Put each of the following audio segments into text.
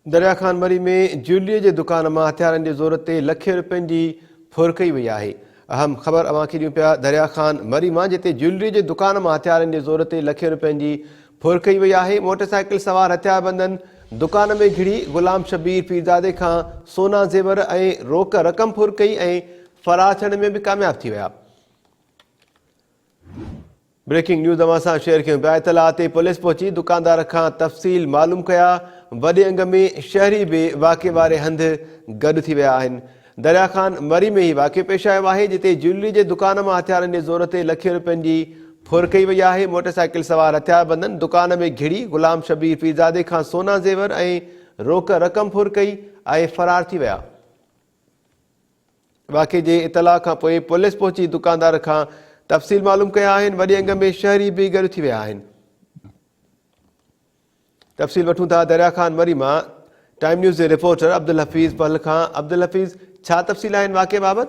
दरिया खान मरी में ज्वेलरी के दुकान में हथियारनि के ज़ोर ते लखे रुपयनि की फुर कई वही है। अहम ख़बर अवां खे ॾियूं पिया दरिया खान मरी में जिते ज्वेलरी के दुकान में हथियारनि के ज़ोर ते लखे रुपयनि की फुर कई वही है। मोटरसाइकिल सवार हथियारबंदन दुकान में घिड़ी गुलाम शबीर पीरजादे का सोना ज़ेवर और रोक रक़म फुर कई और फरार थियण में भी कामयाब थी विया। ब्रेकिंग न्यूज़ अवां सां शेयर कयूं पिया। इतला ते पुलिस पहुची दुकानदार का तफ़सील मालूम कया। वडे अंग में शहरी भी वाक़े वारे हंध गड थी विया आहिनि। दरिया खान मरी में ही वाक़े पेश आयो है जिते ज्वेलरी के दुकान में हथियारनि के ज़ोर ते लखे रुपयनि की फुर कई वही है। मोटरसाइकिल सवार हथियारबंदन दुकान में घिड़ी गुलाम शबीर पीरजादे का सोना ज़ेवर और रोक रक़म फुर कई और फरार थी विया। वाक़े के इतला खां पोइ पुलिस पहुची दुकानदार का तफ़सील मालूम कया आहिनि। वडे अंग में शहरी भी गड थी विया आहिनि। तफ़सील वठूं था दरिया खान मरी में टाइम न्यूज़ के रिपोर्टर अब्दुल हफीज़ पहल खां। अब्दुल हफीज़, छा तफ़सील आहिनि वाक़े बाबत?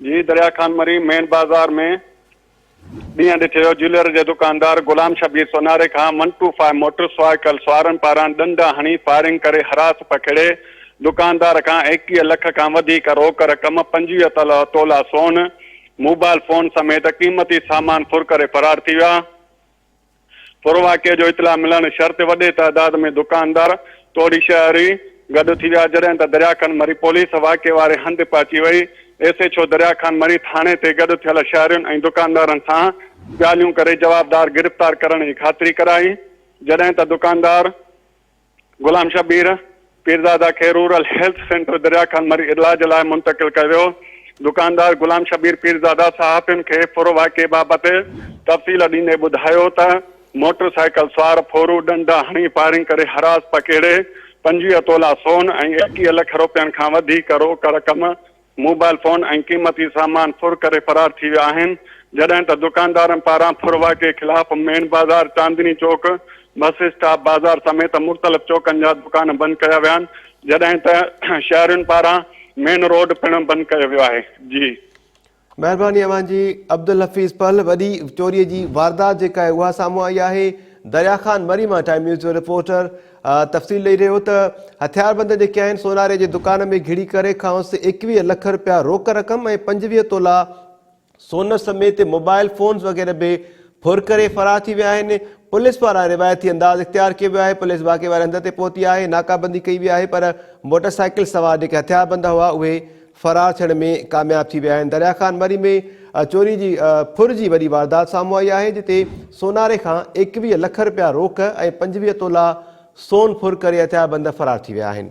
जी, दरिया खान मरी मेन बाज़ार में ॾींहुं ॾिठो ज्वेलर के दुकानदार गुलाम शबीर सोनारे का 125 मोटरसाइकिल सवारन पारां डंडा हणी फायरिंग करे हरास पकड़े दुकानदार का 21 लख का वधिक रोक रक़म 25 तोला सोन मोबाइल फोन समेत कीमती सामान फुर करे फरार थी विया। फुर वाक़े जो इतला मिलण शर्त वडे तादाद में दुकानदार तोड़ी शहरी गड थी विया। जॾहिं त दरिया खान मरी पुलिस वाक़े वारे हंध पहुची वई। SHO दरिया खान मरी थाने ते गड थियल शहरियुनि ऐं दुकानदारनि सां ॻाल्हियूं करे जवाबदार गिरफ़्तार करण की खातिरी कराई। जॾहिं त दुकानदार गुलाम शबीर पीरजादा के रूरल हेल्थ सेंटर दरिया खान मरी इलाज लाइ मुंतकिल कयो वियो। दुकानदार गुलाम शबीर पीरजादा सहाफ़ियुनि के फुर वाक़े बाबत तफ़सील ॾींदे ॿुधायो त मोटरसाइकिल सवार फोरू डंडा हणी फायरिंग करे हरास पकड़े 25 तोला सोन और 21 लख रुपयनि खां वधिक रोक रक़म मोबाइल फोन और कीमती सामान फुर करे फरार थी विया आहिनि। जॾहिं त दुकानदारनि पारां फुर वाक़े खिलाफ़ मेन बाज़ार चांदनी चौक बस स्टॉप बाज़ार समेत मुख़्तलिफ़ चौकनि जा दुकान बंद कया विया आहिनि। जॾहिं त शहरियुनि पारां मेन रोड पिणु बंद कयो वियो आहे। जी, मेहरबानी अवां जी अब्दुल हफीज़ पहल। वही चोरी की वारदात जेका है वह साम्हूं आई है। दरिया खान मरी में टाइम न्यूज़ जो रिपोर्टर तफ़सील ॾेई रहियो त हथियारबंद जेके आहिनि सोनारे जे दुकान में घिड़ी करे खांसि 21 लख रुपया रोक रक़म और 25 तोला सोन समेत मोबाइल फोन्स वग़ैरह भी फुर करे फरार थी विया आहिनि। पुलिस पारां रिवायती अंदाज़ इख्तियार किया वियो आहे। पुलिस वाक़े वारे हंध ते पहुती है, नाकाबंदी कई वई आहे, पर मोटरसाइकिल सवार जेके हथियारबंद हुआ उहे फरार थियण में कामयाब थी विया आहिनि। दरिया खान मरी में चोरी की फुर की वही वारदात साम्हूं आई है जिते सोनारे का 21 लख रुपया रोक और 25 तोला सोन फुर करे हथियारबंद फरार थी विया आहिनि।